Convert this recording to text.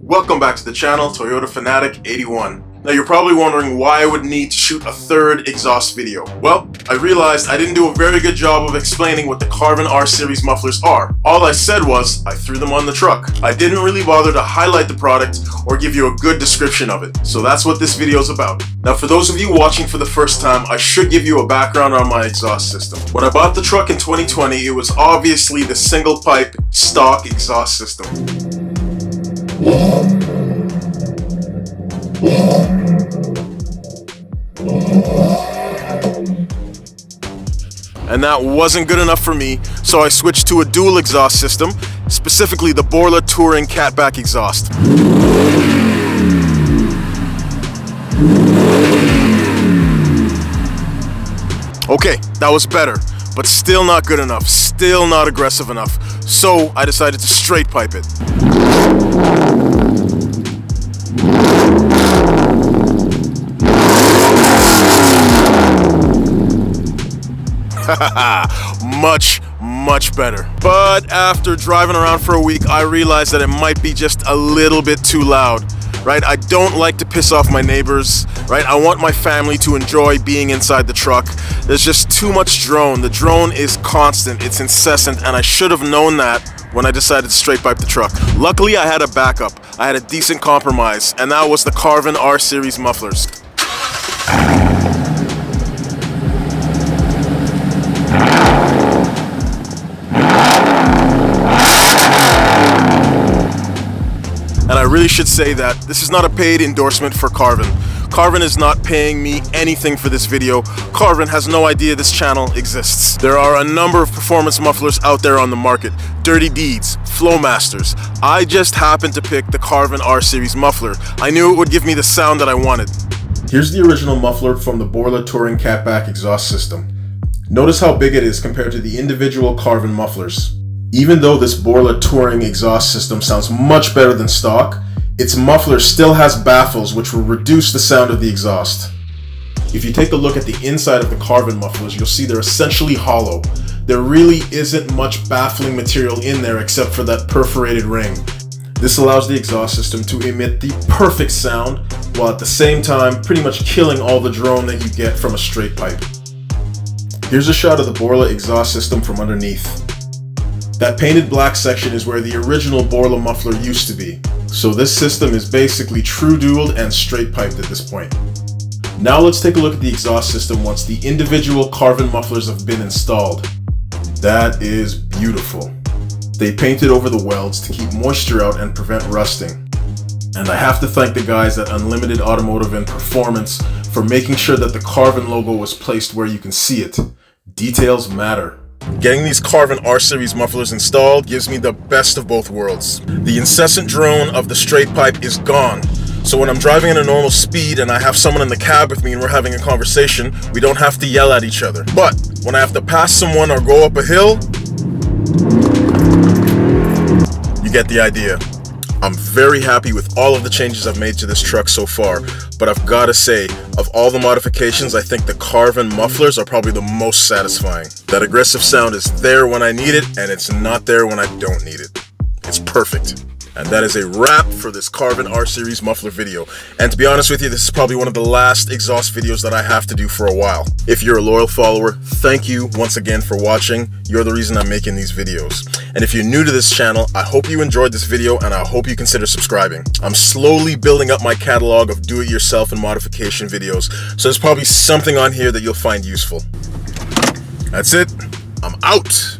Welcome back to the channel, Toyota Fanatic 81. Now you're probably wondering why I would need to shoot a third exhaust video. Well, I realized I didn't do a very good job of explaining what the Carvin R-Series mufflers are. All I said was, I threw them on the truck. I didn't really bother to highlight the product or give you a good description of it. So that's what this video is about. Now for those of you watching for the first time, I should give you a background on my exhaust system. When I bought the truck in 2020, it was obviously the single pipe stock exhaust system. And that wasn't good enough for me, so I switched to a dual exhaust system, specifically the Borla Touring catback exhaust. Okay, that was better, but still not good enough, still not aggressive enough, so I decided to straight pipe it. much better. But after driving around for a week, I realized that it might be just a little bit too loud, right? I don't like to piss off my neighbors, right? I want my family to enjoy being inside the truck. There's just too much drone. The drone is constant, it's incessant, and I should have known that when I decided to straight pipe the truck. Luckily, I had a backup. I had a decent compromise, and that was the Carvin R-Series mufflers. And I really should say that this is not a paid endorsement for Carvin. Carvin is not paying me anything for this video. Carvin has no idea this channel exists. There are a number of performance mufflers out there on the market. Dirty Deeds, Flowmasters. I just happened to pick the Carvin R-Series muffler. I knew it would give me the sound that I wanted. Here's the original muffler from the Borla Touring catback exhaust system. Notice how big it is compared to the individual Carvin mufflers. Even though this Borla Touring exhaust system sounds much better than stock, its muffler still has baffles which will reduce the sound of the exhaust. If you take a look at the inside of the Carvin mufflers, you'll see they're essentially hollow. There really isn't much baffling material in there except for that perforated ring. This allows the exhaust system to emit the perfect sound, while at the same time pretty much killing all the drone that you get from a straight pipe. Here's a shot of the Borla exhaust system from underneath. That painted black section is where the original Borla muffler used to be. So this system is basically true dualed and straight piped at this point. Now let's take a look at the exhaust system once the individual Carvin mufflers have been installed. That is beautiful. They painted over the welds to keep moisture out and prevent rusting. And I have to thank the guys at Unlimited Automotive and Performance for making sure that the Carvin logo was placed where you can see it. Details matter. Getting these Carvin R-Series mufflers installed gives me the best of both worlds. The incessant drone of the straight pipe is gone. So when I'm driving at a normal speed and I have someone in the cab with me and we're having a conversation, we don't have to yell at each other. But when I have to pass someone or go up a hill, you get the idea. I'm very happy with all of the changes I've made to this truck so far, but I've got to say, of all the modifications, I think the Carvin mufflers are probably the most satisfying. That aggressive sound is there when I need it, and it's not there when I don't need it. It's perfect. And that is a wrap for this Carvin R-Series muffler video. And to be honest with you, this is probably one of the last exhaust videos that I have to do for a while. If you're a loyal follower, thank you once again for watching. You're the reason I'm making these videos. And if you're new to this channel, I hope you enjoyed this video and I hope you consider subscribing. I'm slowly building up my catalog of do-it-yourself and modification videos, so there's probably something on here that you'll find useful. That's it. I'm out.